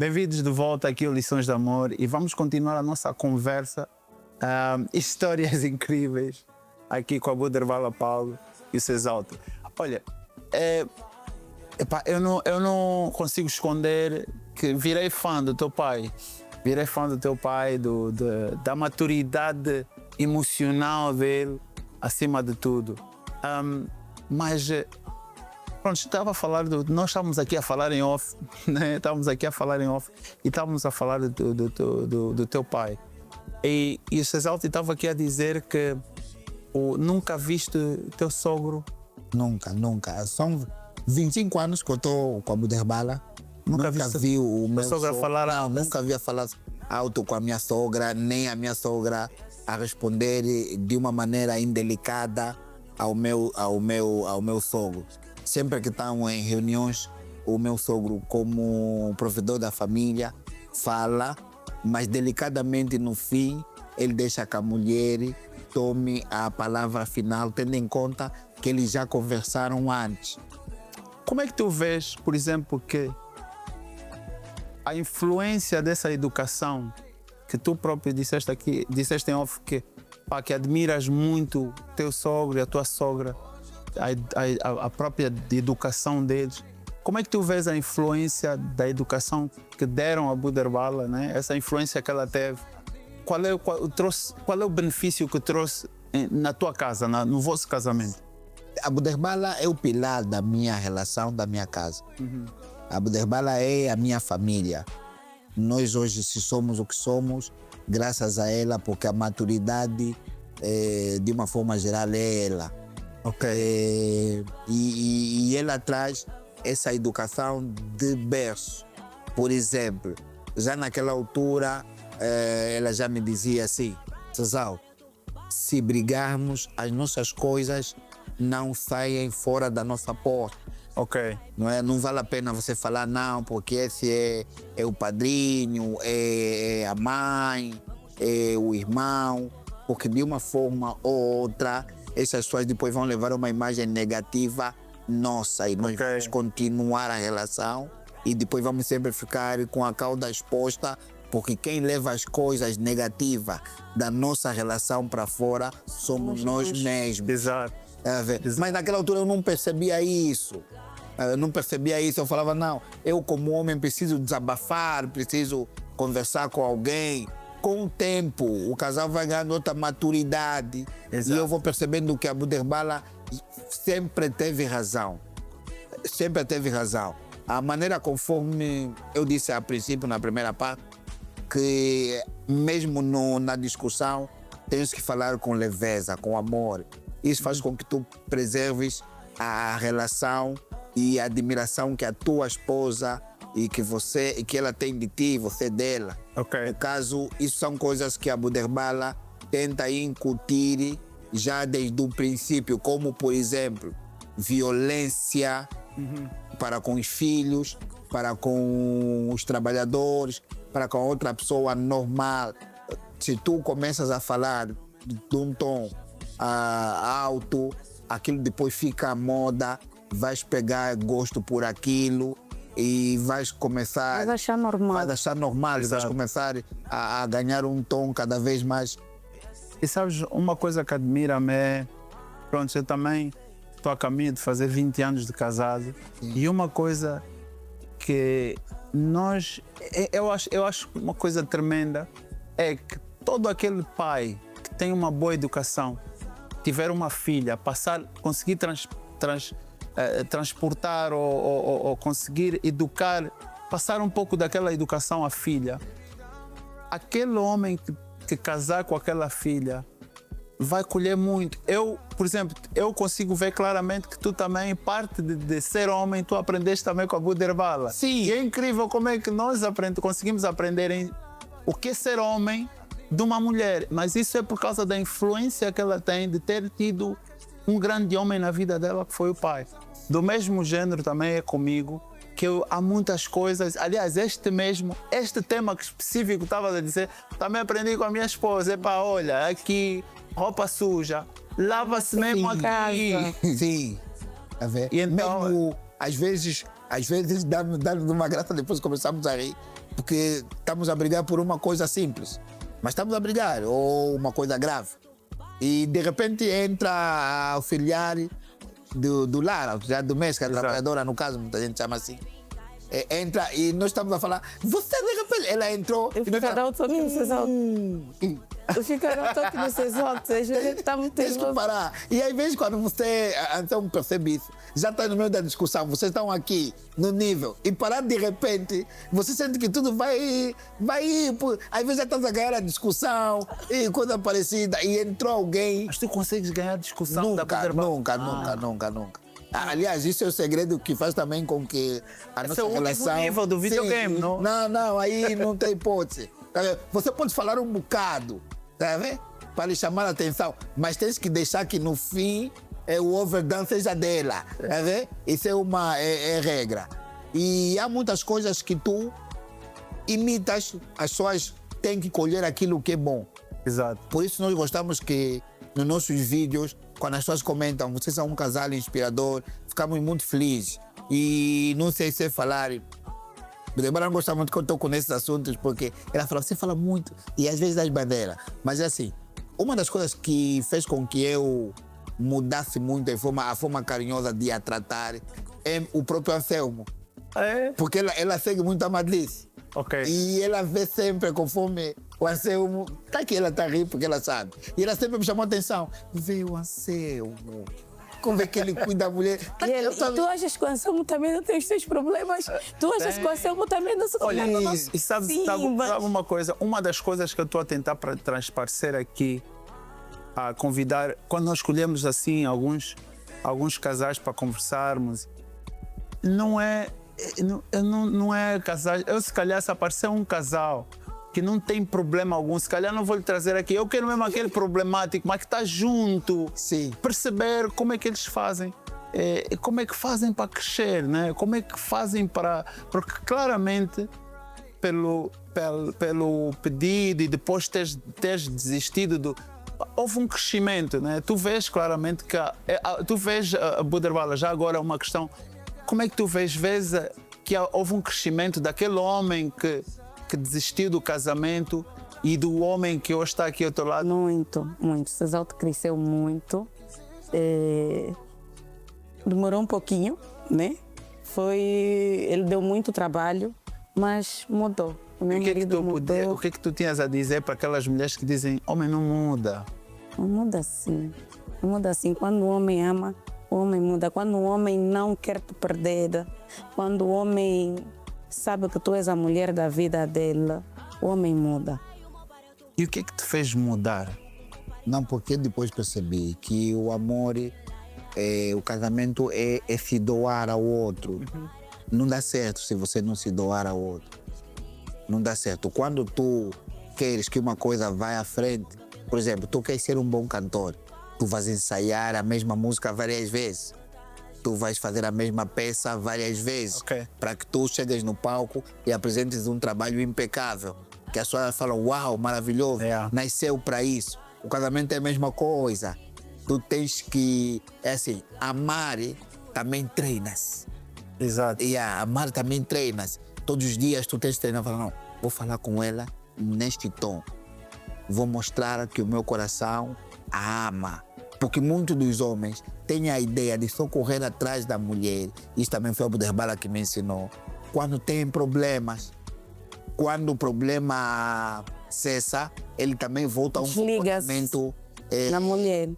Bem-vindos de volta aqui ao Lições de Amor e vamos continuar a nossa conversa, histórias incríveis, aqui com a Budervala Paulo e o Cesalto. Olha, eu não consigo esconder que virei fã do teu pai. Virei fã do teu pai, da maturidade emocional dele, acima de tudo. Mas, pronto, estava a falar nós estávamos aqui a falar em off, né? Estávamos aqui a falar em off e estávamos a falar do teu pai. E o Cesalto estava aqui a dizer que nunca viste teu sogro? Nunca. São 25 anos que eu estou com a Budervala. Nunca vi o meu sogro falar. Não, nunca vi falar alto com a minha sogra, nem a minha sogra a responder de uma maneira indelicada ao meu sogro. Sempre que estamos em reuniões, o meu sogro, como provedor da família, fala, mas delicadamente no fim, ele deixa que a mulher tome a palavra final, tendo em conta que eles já conversaram antes. Como é que tu vês, por exemplo, que a influência dessa educação que tu próprio disseste em off que admiras muito teu sogro e a tua sogra, a própria educação deles. Como é que tu vês a influência da educação que deram a Budervala, né? Essa influência que ela teve? Qual é o benefício que trouxe na tua casa, no vosso casamento? A Budervala é o pilar da minha relação, da minha casa. Uhum. A Budervala é a minha família. Nós hoje, se somos o que somos, graças a ela, porque a maturidade, de uma forma geral, é ela. Ok. E ela traz essa educação de berço. Por exemplo, já naquela altura, ela já me dizia assim: Cesal, se brigarmos, as nossas coisas não saem fora da nossa porta. Ok. Não vale a pena você falar não, porque esse é o padrinho, é a mãe, é o irmão, porque de uma forma ou outra, essas pessoas depois vão levar uma imagem negativa nossa e nós vamos continuar a relação e depois vamos sempre ficar com a cauda exposta, porque quem leva as coisas negativas da nossa relação para fora somos nós mesmos. Exato. Mas naquela altura eu não percebia isso. Eu falava, não, eu como homem preciso desabafar, preciso conversar com alguém. Com o tempo, o casal vai ganhando outra maturidade. Exato. E eu vou percebendo que a Budervala sempre teve razão. Sempre teve razão. A maneira conforme eu disse a princípio, na primeira parte, que mesmo na discussão, tens que falar com leveza, com amor. Isso faz com que tu preserves a relação e a admiração que a tua esposa e que ela tem de ti, você dela. Ok. No caso, isso são coisas que a Budervala tenta incutir já desde o princípio, como, por exemplo, violência para com os filhos, para com os trabalhadores, para com outra pessoa normal. Se tu começas a falar de um tom alto, aquilo depois fica à moda, vais pegar gosto por aquilo e vais começar... Vais achar normal. Vais começar a ganhar um tom cada vez mais... E sabes, uma coisa que admira-me é... Pronto, eu também estou a caminho de fazer 20 anos de casado. Sim. E uma coisa que nós... Eu acho uma coisa tremenda é que todo aquele pai que tem uma boa educação, tiver uma filha, conseguir transportar ou conseguir educar, passar um pouco daquela educação à filha, aquele homem que casar com aquela filha vai colher muito. Por exemplo, eu consigo ver claramente que tu também, parte de ser homem, tu aprendeste também com a Budervala. Sim. E é incrível como é que nós conseguimos aprender o que é ser homem de uma mulher, mas isso é por causa da influência que ela tem de ter tido um grande homem na vida dela, que foi o pai. Do mesmo gênero também é comigo, que há muitas coisas. Aliás, este tema específico estava a dizer, também aprendi com a minha esposa. Olha, aqui, roupa suja, lava-se mesmo aqui. Sim. A ver? E então, mesmo, às vezes dá-me uma graça, depois começamos a rir. porque estamos a brigar por uma coisa simples, mas estamos a brigar, ou uma coisa grave. E de repente entra a auxiliar do lar, a auxiliar doméstica, a trabalhadora, no caso, muita gente chama assim. Entra e nós estamos a falar, você de repente, ela entrou. Eu ficarão toque no sesão. Eu ficarão toque no sesão. Tens que parar. E às vezes, quando você então percebe isso, já está no meio da discussão, vocês estão aqui no nível, e parar de repente, você sente que tudo vai. Às vezes já estás a ganhar a discussão e coisa parecida, e entrou alguém. Mas tu consegues ganhar a discussão Nunca. Aliás, isso é o segredo que faz também com que a nossa relação... É o nível do videogame, não? Não, aí não tem hipótese. Você pode falar um bocado, tá vendo? Para lhe chamar a atenção, mas tens que deixar que no fim o overdone seja dela, tá vendo? Isso é uma regra. E há muitas coisas que tu imitas, as pessoas têm que colher aquilo que é bom. Exato. Por isso nós gostamos que nos nossos vídeos, quando as pessoas comentam, vocês são um casal inspirador, ficamos muito felizes. E não sei se falar, Budebala não gosta muito que eu estou com esses assuntos, porque ela fala, você fala muito, e às vezes das bandeiras. Mas é assim, uma das coisas que fez com que eu mudasse muito a forma carinhosa de a tratar é o próprio Anselmo. Porque ela segue muito a Madlice. Ok. E ela vê sempre conforme o Anselmo. Tá aqui, ela tá a rir porque ela sabe. E ela sempre me chamou a atenção. Vê o Anselmo. Como é que ele cuida da mulher? Tá aqui, E tu achas que o Anselmo também não tem os seus problemas? Tu achas que o Anselmo também não se Olha, problema? e sabe uma coisa? Uma das coisas que eu estou a tentar para transparecer aqui, a convidar, quando nós escolhemos assim alguns casais para conversarmos, não é casal. Eu, se calhar, se aparecer um casal que não tem problema algum, se calhar não vou lhe trazer aqui. Eu quero mesmo aquele problemático, mas que está junto. Sim. Perceber como é que eles fazem. Como é que fazem para crescer, né? Como é que fazem para... Porque claramente, pelo pedido e depois teres desistido houve um crescimento, né? Tu vês claramente que... Tu vês, Budebala, já agora uma questão... Como é que tu vês que houve um crescimento daquele homem que desistiu do casamento e do homem que hoje está aqui ao teu lado? Muito. Cesalto cresceu muito. Demorou um pouquinho, né? Ele deu muito trabalho, mas mudou. O meu marido mudou. O que é que tu tinhas a dizer para aquelas mulheres que dizem homem não muda? Não muda assim. Não muda assim. Quando o homem ama, o homem muda. Quando o homem não quer te perder, quando o homem sabe que tu és a mulher da vida dele, o homem muda. E o que é que te fez mudar? Não, porque depois percebi que o amor, o casamento é se doar ao outro. Uhum. Não dá certo se você não se doar ao outro. Não dá certo. Quando tu queres que uma coisa vá à frente, por exemplo, tu queres ser um bom cantor, tu vais ensaiar a mesma música várias vezes. Tu vais fazer a mesma peça várias vezes, para que tu chegues no palco e apresentes um trabalho impecável. Que as pessoas falam, uau, maravilhoso, nasceu para isso. O casamento é a mesma coisa. Tu tens que, amar também treinas. Exato. E amar também treinas. Todos os dias tu tens que treinar, falar, não, vou falar com ela neste tom. Vou mostrar que o meu coração a ama. Porque muitos dos homens têm a ideia de só correr atrás da mulher. Isso também foi o Budebala que me ensinou. Quando tem problemas, quando o problema cessa, ele também volta a um comportamento na mulher.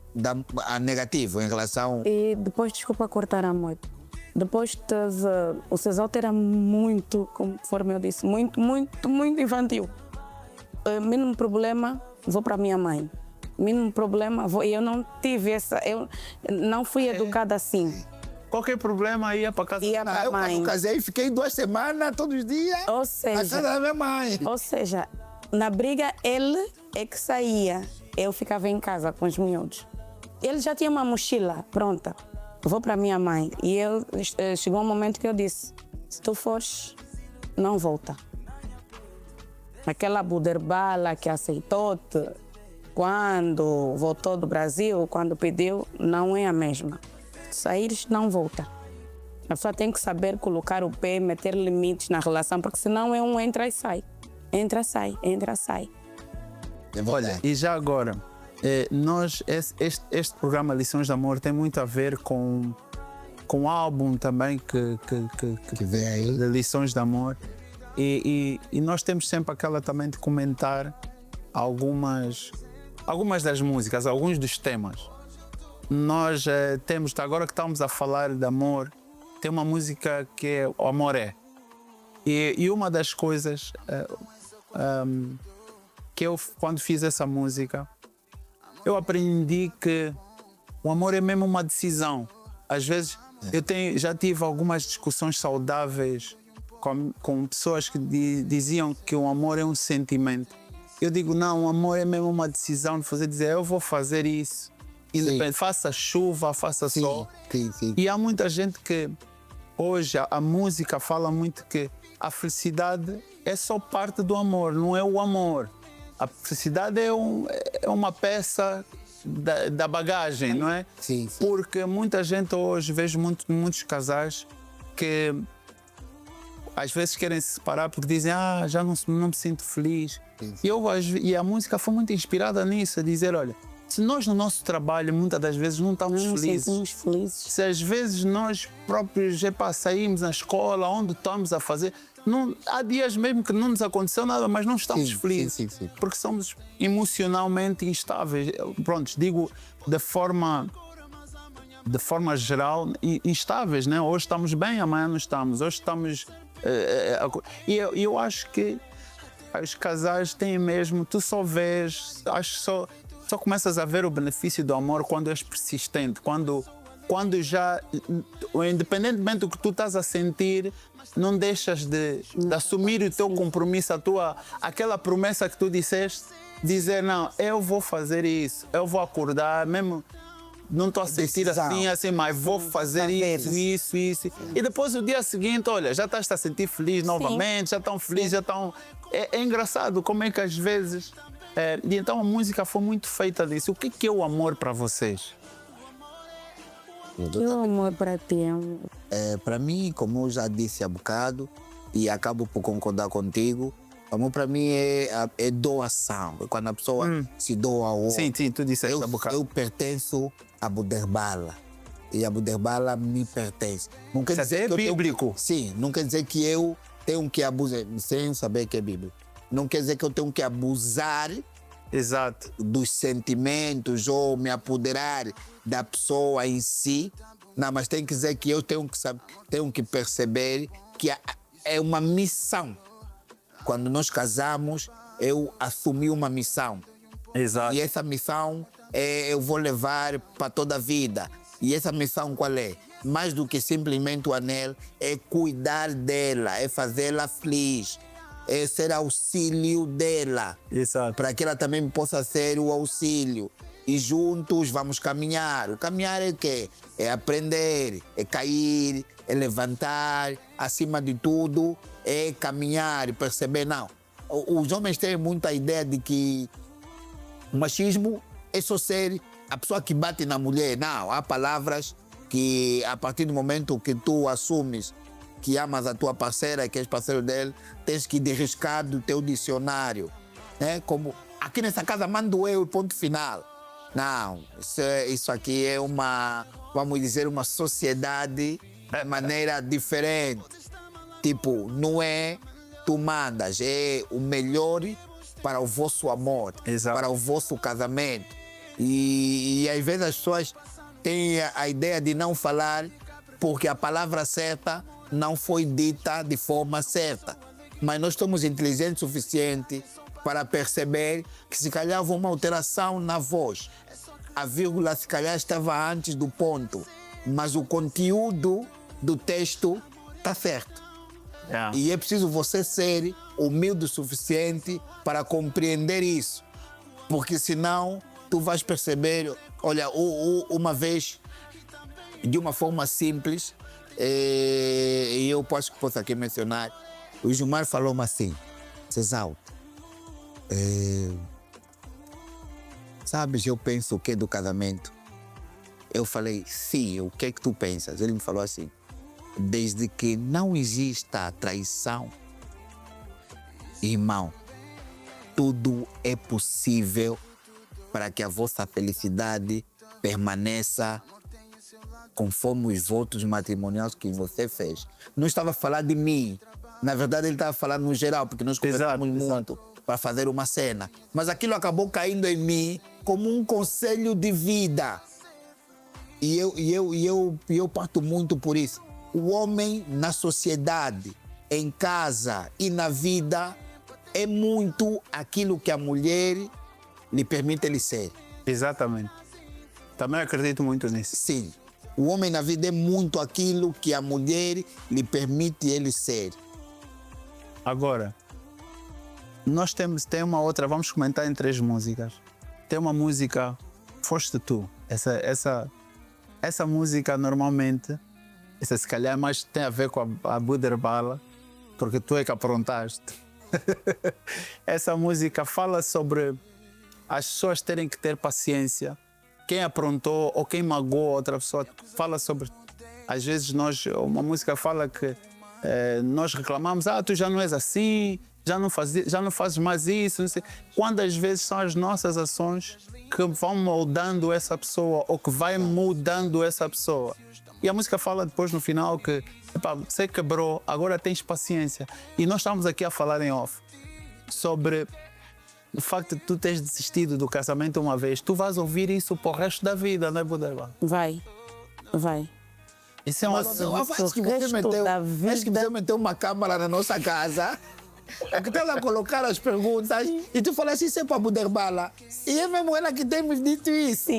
Negativo em relação... E depois, desculpa cortar a moita. Depois o Cesalto era muito, conforme eu disse, muito infantil. Mínimo problema, vou para minha mãe. Mínimo problema, eu não tive eu não fui educada assim. Qualquer problema ia para casa da minha mãe. Eu casei, fiquei 2 semanas, todos os dias, na casa da minha mãe. Ou seja, na briga ele é que saía, eu ficava em casa com os miúdos. Ele já tinha uma mochila pronta, vou para minha mãe. E chegou um momento que eu disse, se tu fores, não volta. Aquela Budebala que aceitou-te, quando voltou do Brasil, quando pediu, não é a mesma. Saíres, não volta. A pessoa tem que saber colocar o pé, meter limites na relação, porque senão é um entra e sai. Entra, sai, entra, sai. Olha, E já agora, este programa Lições de Amor tem muito a ver com o álbum também que vem aí. de Lições de Amor. E nós temos sempre aquela também de comentar algumas das músicas, alguns dos temas. Nós temos, agora que estamos a falar de amor, tem uma música que é O Amor É. E uma das coisas que eu, quando fiz essa música, eu aprendi que o amor é mesmo uma decisão. Às vezes, já tive algumas discussões saudáveis com pessoas que diziam que o amor é um sentimento. Eu digo, não, o amor é mesmo uma decisão de dizer, eu vou fazer isso. Independente, faça chuva, faça sol. Sim. E há muita gente que, hoje, a música fala muito que a felicidade é só parte do amor, não é o amor. A felicidade é uma peça da bagagem, não é? Sim. Porque muita gente hoje, vejo muitos casais que às vezes querem se separar porque dizem, já não me sinto feliz. Sim. E a música foi muito inspirada nisso, a dizer, olha, se nós no nosso trabalho muitas das vezes não estamos felizes, se às vezes nós próprios saímos na escola, onde estamos a fazer, há dias mesmo que não nos aconteceu nada, mas não estamos felizes, sim. porque somos emocionalmente instáveis. Pronto, digo de forma geral, instáveis, né? Hoje estamos bem, amanhã não estamos. Hoje estamos... E eu acho que os casais têm mesmo... Tu só vês... Acho que só começas a ver o benefício do amor quando és persistente. Quando já... Independentemente do que tu estás a sentir, não deixas de assumir o teu compromisso, aquela promessa que tu disseste, dizer, não, eu vou fazer isso, eu vou acordar, mesmo... Não estou a sentir assim, mas vou fazer isso. E depois o dia seguinte, olha, já estás a sentir feliz novamente, já estão felizes, já estão... É engraçado como é que às vezes... E então a música foi muito feita disso. O que é o amor para vocês? O amor para ti para mim, como eu já disse há bocado, e acabo por concordar contigo, amor para mim é doação. É quando a pessoa se doa ao outro. Sim, tu disseste há bocado. Eu pertenço a Buderbala. E a Buderbala me pertence. Não quer dizer que é bíblico. Sim, não quer dizer que eu tenho que abusar, sem saber que é bíblico. Não quer dizer que eu tenho que abusar dos sentimentos ou me apoderar da pessoa em si. Não, mas tem que dizer que eu tenho que perceber que é uma missão. Quando nós casamos, eu assumi uma missão. Exato. E essa missão eu vou levar para toda a vida. E essa missão qual é? Mais do que simplesmente o anel, é cuidar dela, é fazê-la feliz, é ser auxílio dela. Exato. Para que ela também possa ser o auxílio. E juntos vamos caminhar. O caminhar é o quê? É aprender, é cair, é levantar. Acima de tudo, é caminhar e perceber, não. Os homens têm muita ideia de que o machismo é só ser a pessoa que bate na mulher. Não, há palavras que a partir do momento que tu assumes que amas a tua parceira, que és parceiro dele, tens que desriscar do teu dicionário. Né? Como, aqui nessa casa mando eu, ponto final. Não, isso aqui é vamos dizer, uma sociedade de maneira diferente. Tipo, não é tu mandas, é o melhor para o vosso amor, para o vosso casamento. E às vezes as pessoas têm a ideia de não falar porque a palavra certa não foi dita de forma certa. Mas nós somos inteligentes o suficiente para perceber que se calhar houve uma alteração na voz. A vírgula se calhar estava antes do ponto, mas o conteúdo do texto está certo. E é preciso você ser humilde o suficiente para compreender isso. Porque senão tu vais perceber, olha, uma vez, de uma forma simples, e eu posso aqui mencionar, o Gilmar falou-me assim, Cesalto, sabes, eu penso o que do casamento? Eu falei, sim, o que é que tu pensas? Ele me falou assim, desde que não exista traição, irmão, tudo é possível para que a vossa felicidade permaneça conforme os votos matrimoniais que você fez. Não estava a falar de mim. Na verdade, ele estava falando no geral, porque nós conversamos muito para fazer uma cena. Mas aquilo acabou caindo em mim como um conselho de vida. E eu parto muito por isso. O homem na sociedade, em casa e na vida, é muito aquilo que a mulher lhe permite ele ser. Exatamente. Também acredito muito nisso. Sim. O homem na vida é muito aquilo que a mulher lhe permite ele ser. Agora, nós tem uma outra, vamos comentar em 3 músicas. Tem uma música, Foste Tu. Essa música normalmente, essa se calhar mais tem a ver com a Buderbala, porque tu é que aprontaste. Essa música fala sobre as pessoas terem que ter paciência. Quem aprontou ou quem magoou outra pessoa, fala sobre... Às vezes uma música fala que nós reclamamos, tu já não és assim, já não fazes mais isso, não sei. Quando às vezes são as nossas ações que vão moldando essa pessoa ou que vai mudando essa pessoa. E a música fala depois no final que você quebrou, agora tens paciência. E nós estamos aqui a falar em off sobre o facto de tu teres desistido do casamento uma vez. Tu vais ouvir isso para o resto da vida, não é, Buderba? Vai. Isso é uma... Acho que você meteu uma câmera na nossa casa, é que ela colocar as perguntas e tu falaste isso é para Buderbala. E é mesmo ela que tem me dito isso.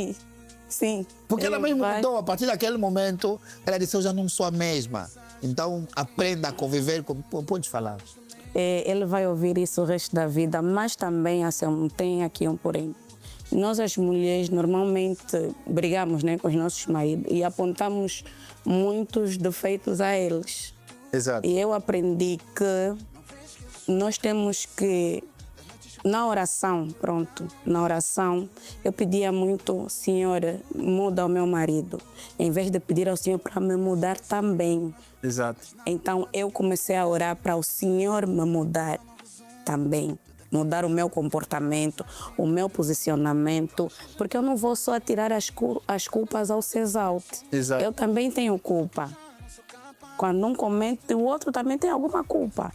Sim. Porque ela mesmo mudou, a partir daquele momento, ela disse, eu já não sou a mesma. Então, aprenda a conviver com... Pode falar. Ele vai ouvir isso o resto da vida, mas também assim, tem aqui um porém. Nós, as mulheres, normalmente brigamos, né, com os nossos maridos e apontamos muitos defeitos a eles. Exato. E eu aprendi que nós temos que, na oração, eu pedia muito, Senhor, muda o meu marido, em vez de pedir ao Senhor para me mudar também. Exato. Então eu comecei a orar para o Senhor me mudar também. Mudar o meu comportamento, o meu posicionamento, porque eu não vou só atirar as culpas ao Cesalte. Exato. Eu também tenho culpa. Quando um comete, o outro também tem alguma culpa.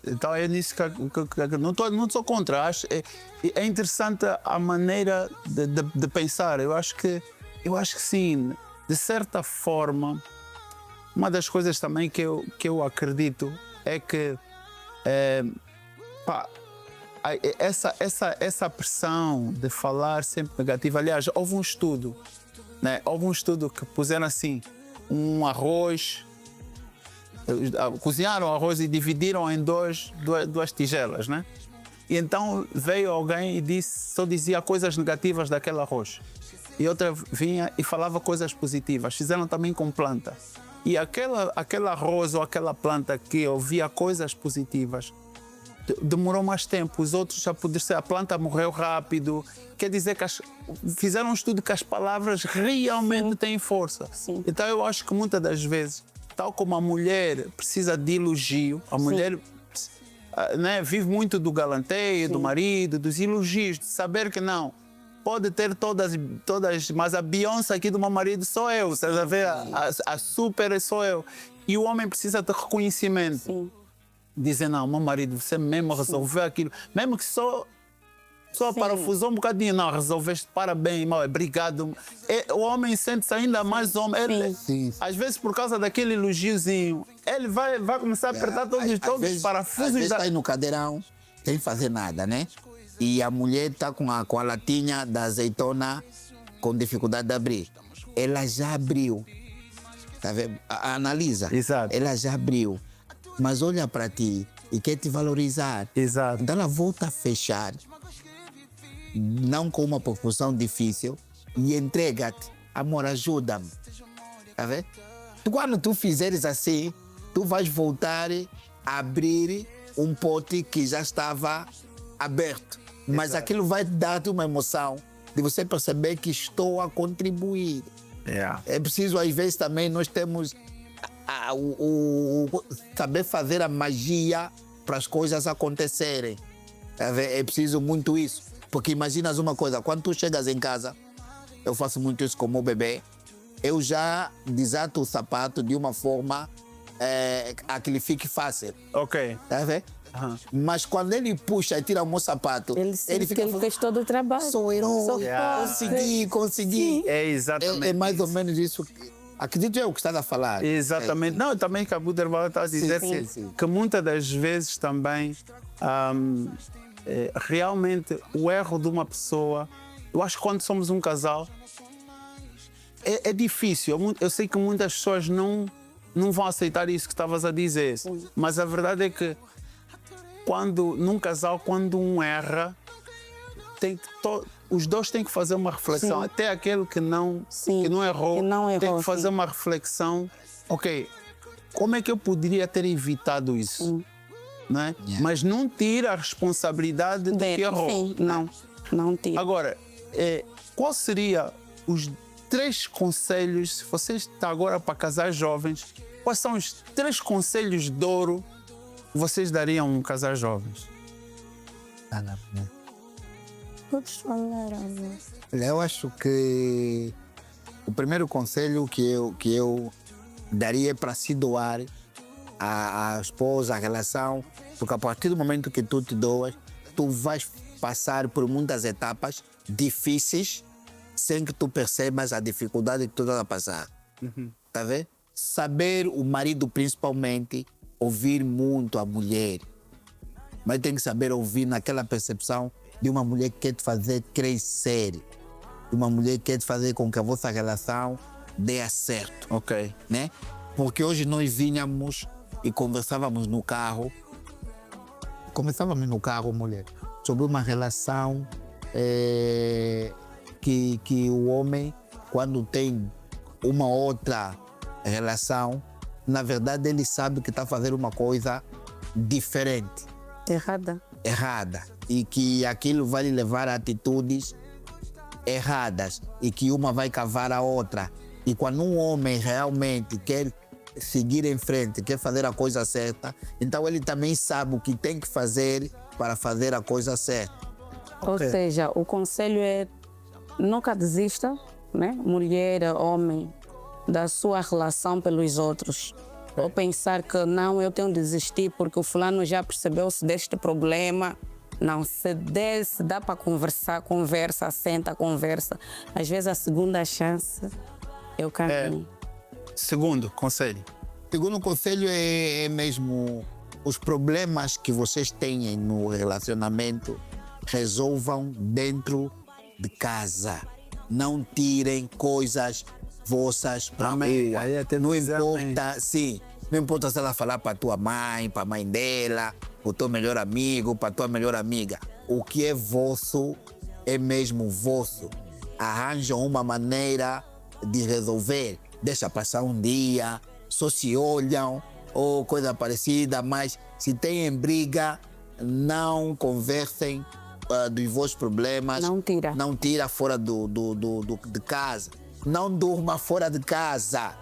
Então é nisso que não sou contra. É interessante a maneira de pensar. Eu acho que sim, de certa forma. Uma das coisas também que eu acredito é que essa pressão de falar sempre negativo. Aliás, houve um estudo, né? Que puseram assim, um arroz, cozinharam o arroz e dividiram em duas tigelas, né? E então veio alguém e só dizia coisas negativas daquele arroz. E outra vinha e falava coisas positivas. Fizeram também com planta. E aquele arroz ou aquela planta que ouvia coisas positivas demorou mais tempo. Os outros já poderia ser, a planta morreu rápido. Quer dizer que fizeram um estudo que as palavras realmente têm força. Sim. Então eu acho que muitas das vezes, tal como a mulher precisa de elogio, a mulher né, vive muito do galanteio, do marido, dos elogios, de saber que não. Pode ter todas, mas a Beyoncé aqui do meu marido sou eu. Você vai ver, a super sou eu. E o homem precisa de reconhecimento. Sim. Dizer, não, meu marido, você mesmo resolveu aquilo. Mesmo que só parafusou um bocadinho. Não, resolveste, parabéns, irmão, obrigado. O homem sente-se ainda mais homem. Ele, às vezes, por causa daquele elogiozinho, ele vai começar a apertar todos os parafusos. Às vezes está aí no cadeirão, sem fazer nada, né? E a mulher está com a latinha da azeitona com dificuldade de abrir. Ela já abriu. Tá vendo? Analisa. Exato. Ela já abriu. Mas olha para ti e quer te valorizar. Exato. Então ela volta a fechar, não com uma proporção difícil, e entrega-te. Amor, ajuda-me. Tá vendo? Quando tu fizeres assim, tu vais voltar a abrir um pote que já estava aberto. Mas Exato. aquilo vai dar-te uma emoção de você perceber que estou a contribuir. Yeah. É preciso, às vezes, também nós temos saber fazer a magia para as coisas acontecerem. É preciso muito isso. Porque imaginas uma coisa, quando tu chegas em casa, eu faço muito isso com o meu bebê, eu já desato o sapato de uma forma a que ele fique fácil. Ok. Tá a ver? Mas quando ele puxa e tira o meu sapato, Ele sente fica que ele fez todo o trabalho. sou herói, Sou consegui. Sim. É exatamente. É mais ou menos isso. Acredito eu que estás a falar. Exatamente. Não, também que a Buderbala está a dizer sim. que muitas das vezes também realmente o erro de uma pessoa, eu acho que quando somos um casal é difícil. Eu sei que muitas pessoas não vão aceitar isso que estavas a dizer, mas a verdade é que num casal, quando um erra, os dois têm que fazer uma reflexão. Sim. Até aquele que não errou, tem que fazer uma reflexão. Ok, como é que eu poderia ter evitado isso? Não é? Mas não tira a responsabilidade de que errou. Sim, não tira. Agora, qual seria os 3 conselhos, se você está agora para casais jovens, quais são os 3 conselhos de ouro que vocês dariam a um casal jovens? Todos falar, amor. Eu acho que o primeiro conselho que eu daria é para se doar à esposa, à relação, porque a partir do momento que tu te doas, tu vais passar por muitas etapas difíceis sem que tu percebas a dificuldade que tu estás a passar. Tá vendo? Saber o marido, principalmente, ouvir muito a mulher. Mas tem que saber ouvir naquela percepção de uma mulher que quer te fazer crescer. De uma mulher que quer te fazer com que a vossa relação dê certo. Ok. Né? Porque hoje nós vinhamos e conversávamos no carro. Mulher, sobre uma relação que o homem, quando tem uma outra relação, na verdade ele sabe que está fazendo uma coisa diferente. Errada. E que aquilo vai lhe levar a atitudes erradas e que uma vai cavar a outra. E quando um homem realmente quer seguir em frente, quer fazer a coisa certa, então ele também sabe o que tem que fazer para fazer a coisa certa. Ou seja, o conselho é nunca desista, né? Mulher, homem, da sua relação pelos outros. Ou pensar que não, eu tenho de desistir porque o fulano já percebeu-se deste problema. Não, se dá para conversar, senta, conversa. Às vezes a segunda chance é o caminho. Segundo conselho. Segundo conselho é mesmo os problemas que vocês têm no relacionamento, resolvam dentro de casa. Não tirem coisas vossas para rua. Não importa, sim. Não importa se ela falar para tua mãe, para a mãe dela, para o teu melhor amigo, para a tua melhor amiga. O que é vosso é mesmo vosso. Arranjam uma maneira de resolver. Deixa passar um dia, só se olham ou coisa parecida, mas se têm briga, não conversem dos vossos problemas. Não tira fora de casa. Não durma fora de casa.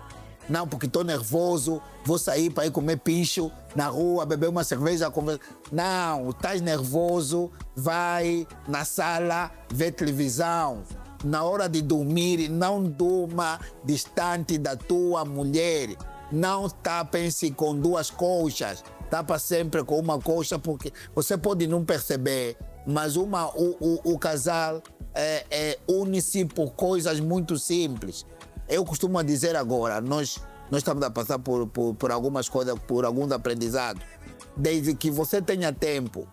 Não, porque estou nervoso, vou sair para ir comer pincho na rua, beber uma cerveja, conversar. Não, estás nervoso, vai na sala ver televisão. Na hora de dormir, não durma distante da tua mulher. Não tapem-se com 2 coxas. Tapa sempre com uma coxa, porque você pode não perceber, mas o casal une-se por coisas muito simples. Eu costumo dizer agora, nós estamos a passar por algumas coisas, por alguns aprendizados. Desde que você tenha tempo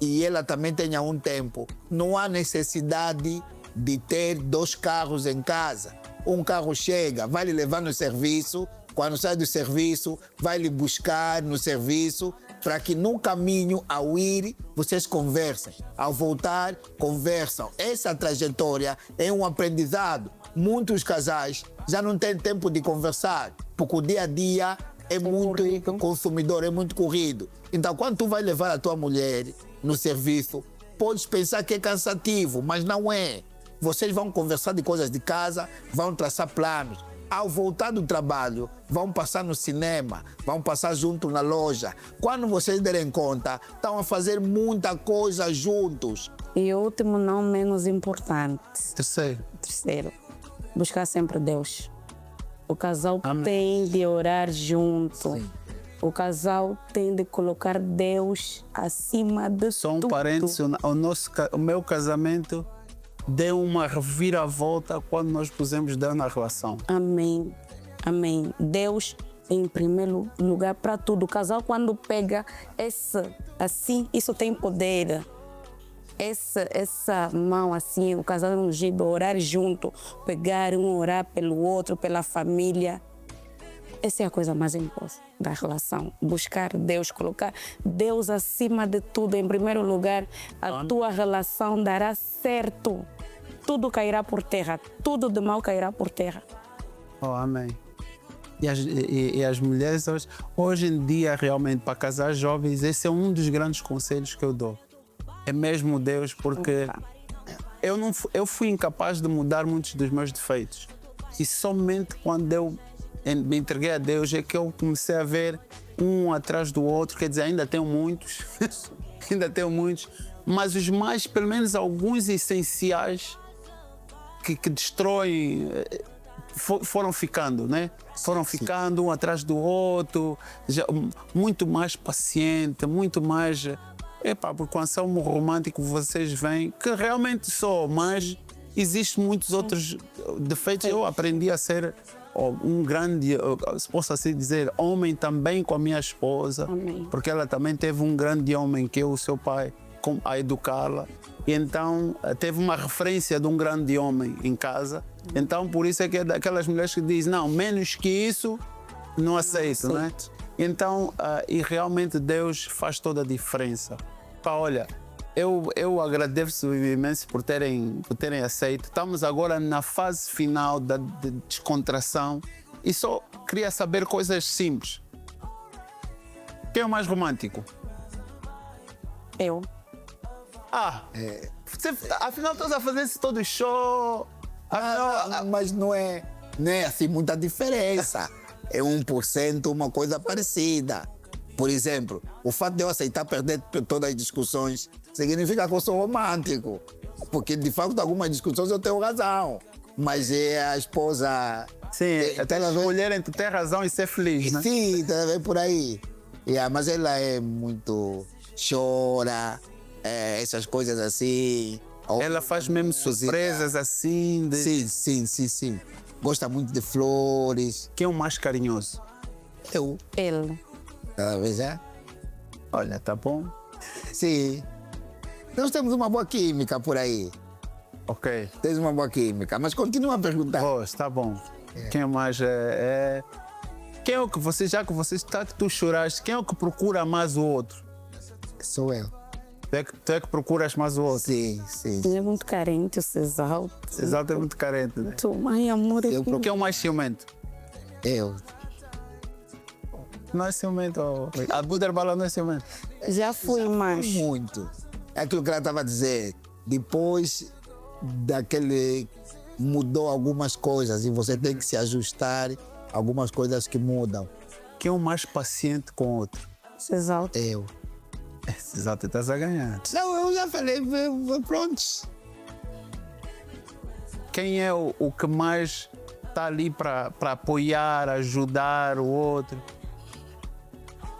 e ela também tenha um tempo, não há necessidade de ter 2 carros em casa. Um carro chega, vai lhe levar no serviço, quando sai do serviço, vai lhe buscar no serviço, para que no caminho, ao ir, vocês conversem. Ao voltar, conversam. Essa trajetória é um aprendizado. Muitos casais já não têm tempo de conversar, porque o dia a dia é muito consumidor, é muito corrido. Então, quando tu vai levar a tua mulher no serviço, podes pensar que é cansativo, mas não é. Vocês vão conversar de coisas de casa, vão traçar planos. Ao voltar do trabalho, vão passar no cinema, vão passar junto na loja. Quando vocês derem conta, estão a fazer muita coisa juntos. E o último, não menos importante. Terceiro. Buscar sempre Deus. O casal Amém. tem de orar junto. Sim. O casal tem de colocar Deus acima de Só um tudo. parênteses, o meu casamento deu uma reviravolta quando nós pusemos Deus na relação. Amém. Amém. Deus em primeiro lugar para tudo. O casal, quando pega assim, isso tem poder. Essa mão assim, o casal ungido, orar junto, pegar um, orar pelo outro, pela família. Essa é a coisa mais importante da relação. Buscar Deus, colocar Deus acima de tudo. Em primeiro lugar, a tua relação dará certo. Tudo cairá por terra. Tudo de mal cairá por terra. Oh, amém. E as mulheres, hoje em dia, realmente, para casar jovens, esse é um dos grandes conselhos que eu dou. É mesmo Deus, porque eu fui incapaz de mudar muitos dos meus defeitos. E somente quando eu me entreguei a Deus é que eu comecei a ver um atrás do outro. Quer dizer, ainda tenho muitos, mas os mais, pelo menos alguns essenciais que destroem, foram ficando, né? Foram ficando um atrás do outro, já, muito mais paciente, muito mais... porque quando são romântico vocês veem que realmente sou, mas existem muitos outros defeitos. Eu aprendi a ser um grande, se posso assim dizer, homem também com a minha esposa. Amém. Porque ela também teve um grande homem que é o seu pai a educá-la. E então teve uma referência de um grande homem em casa. Então por isso é que é daquelas mulheres que dizem, não, menos que isso não aceito, né? Então, e realmente Deus faz toda a diferença. Olha, eu agradeço imenso por terem aceito. Estamos agora na fase final da descontração e só queria saber coisas simples. Quem é o mais romântico? Eu. Afinal estás a fazer esse todo show. Mas não é assim muita diferença. É 1%, uma coisa parecida. Por exemplo, o fato de eu aceitar perder todas as discussões significa que eu sou romântico. Porque, de fato, algumas discussões eu tenho razão. Mas é a esposa... Sim, até escolher entre ter razão e ser feliz, né? Sim, tá por aí. Mas ela é muito... chora, essas coisas assim. Ela faz mesmo surpresas assim. Sim. Gosta muito de flores. Quem é o mais carinhoso? Eu. Ele. Cada vez é? Olha, tá bom. Sim. Nós temos uma boa química por aí. Ok. Tens uma boa química, mas continua a perguntar. Tá bom. Quem é mais Quem é o que você, já que você está que tu choraste, quem é o que procura mais o outro? Sou eu. Tu é que procuras mais o outro? Sim. Ele é muito carente, o Cesal. Cesal é muito carente, né? Ai, amor. Quem é o mais ciumento? Eu. Não é ciumento. A Buderbala não é ciumento. Já fui mais. Muito. É aquilo que ela estava a dizer. Depois daquele... mudou algumas coisas e você tem que se ajustar a algumas coisas que mudam. Quem é o mais paciente com o outro? Cesal. Eu. Cesal, tu estás a ganhar. Não, eu já falei, prontos. Quem é o que mais está ali para apoiar, ajudar o outro?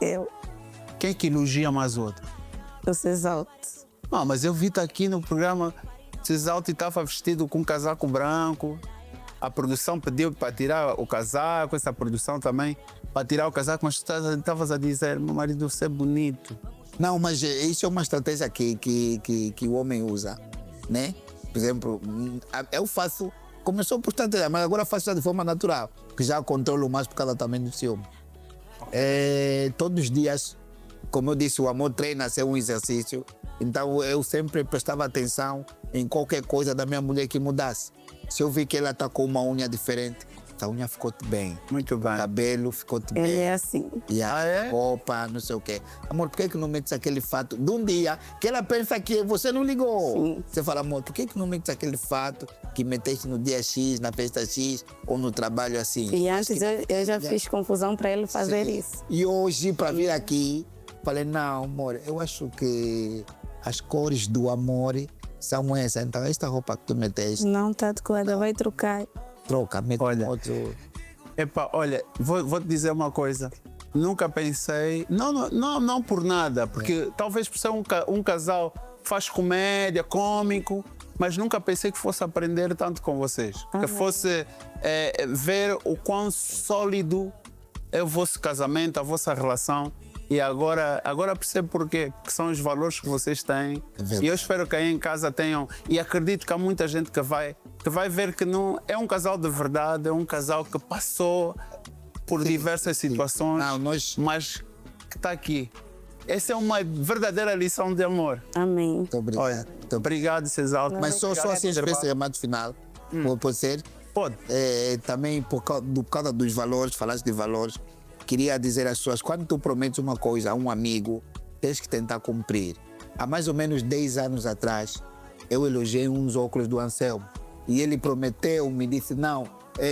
Eu. Quem é que elogia mais o outro? O Cesal. Mas eu vi-te aqui no programa, Cesal estava vestido com um casaco branco. A produção pediu para tirar o casaco, essa produção também, para tirar o casaco, mas tu estavas a dizer, meu marido, você é bonito. Não, mas isso é uma estratégia que o homem usa, né? Por exemplo, eu faço, começou por estratégia, mas agora faço de forma natural, que já controlo mais por causa também do ciúme. Todos os dias, como eu disse, o amor treina a ser um exercício, então eu sempre prestava atenção em qualquer coisa da minha mulher que mudasse. Se eu vi que ela está com uma unha diferente, a unha ficou-te bem. Muito bem. O cabelo ficou-te bem. Ele é assim. E a é? roupa, não sei o quê. Amor, por que não metes aquele fato de um dia que ela pensa que você não ligou? Sim. Você fala, amor, por que não metes aquele fato que meteste no dia X, na festa X ou no trabalho assim? E antes eu já fiz confusão para ele fazer Sim. isso. E hoje, para vir aqui, falei, não, amor, eu acho que as cores do amor são essas. Então, esta roupa que tu meteste, Não está adequada, vai trocar. troca, mete Olha. outro. Epa, olha, vou te dizer uma coisa. Nunca pensei, não por nada, porque talvez por ser um casal que faz comédia, cômico, mas nunca pensei que fosse aprender tanto com vocês. Que fosse ver o quão sólido é o vosso casamento, a vossa relação. E agora percebo porquê, que são os valores que vocês têm. verdade. E eu espero que aí em casa tenham. E acredito que há muita gente que vai ver que não é um casal de verdade, é um casal que passou por diversas situações, Não, nós- mas que está aqui. Essa é uma verdadeira lição de amor. Amém. Muito obrigado. Olha, obrigado, Cesalto. Mas só assim, esse remate final, pode ser? Pode. Também por causa dos valores, falaste de valores, queria dizer às pessoas, quando tu prometes uma coisa a um amigo, tens que tentar cumprir. Há mais ou menos 10 anos atrás, eu elogiei uns óculos do Anselmo e ele prometeu, me disse, não,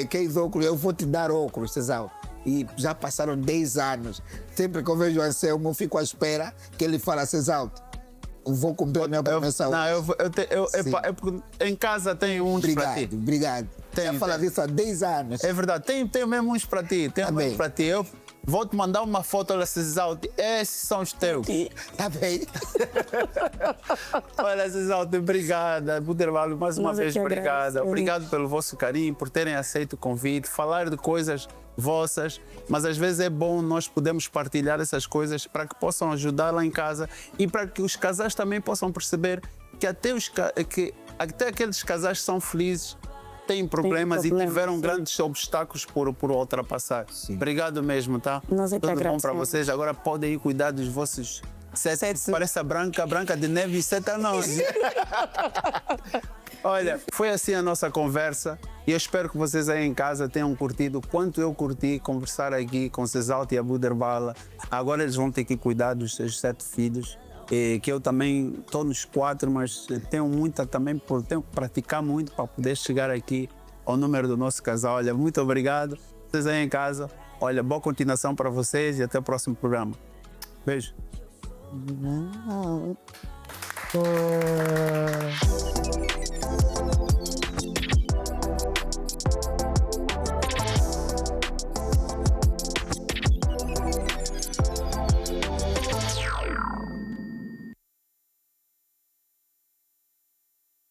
queres óculos? Eu vou te dar óculos, Cesal. E já passaram 10 anos. Sempre que eu vejo o Anselmo, eu fico à espera que ele fale, Cesal, vou cumprir a minha promessa. É porque em casa tem uns para ti. Obrigado. Já fala disso há 10 anos. É verdade, tenho mesmo uns para ti. Tenho Tá mesmo bem. para ti. Eu vou te mandar uma foto, olha, Cesalto. Esses são os teus. Tá bem? Olha, Cesalto, obrigada. Budervalo, mais uma Nós é vez, que obrigada. agradecemos. Obrigado pelo vosso carinho, por terem aceito o convite, falar de coisas vossas, mas às vezes é bom nós podermos partilhar essas coisas para que possam ajudar lá em casa e para que os casais também possam perceber que até aqueles casais que são felizes têm problemas e tiveram sim. grandes obstáculos por ultrapassar. Obrigado mesmo, tá? Nós é que Tudo bom para agradecemos. vocês. Agora podem ir cuidar dos vossos sete. Parece a branca de neve e 7 anos. Olha, foi assim a nossa conversa e eu espero que vocês aí em casa tenham curtido quanto eu curti conversar aqui com Cesalto e a Buderbala. Agora eles vão ter que cuidar dos seus 7 filhos, que eu também estou nos 4, mas tenho muita também, tenho que praticar muito para poder chegar aqui ao número do nosso casal. Olha, muito obrigado. Vocês aí em casa, olha, boa continuação para vocês e até o próximo programa. Beijo. Não.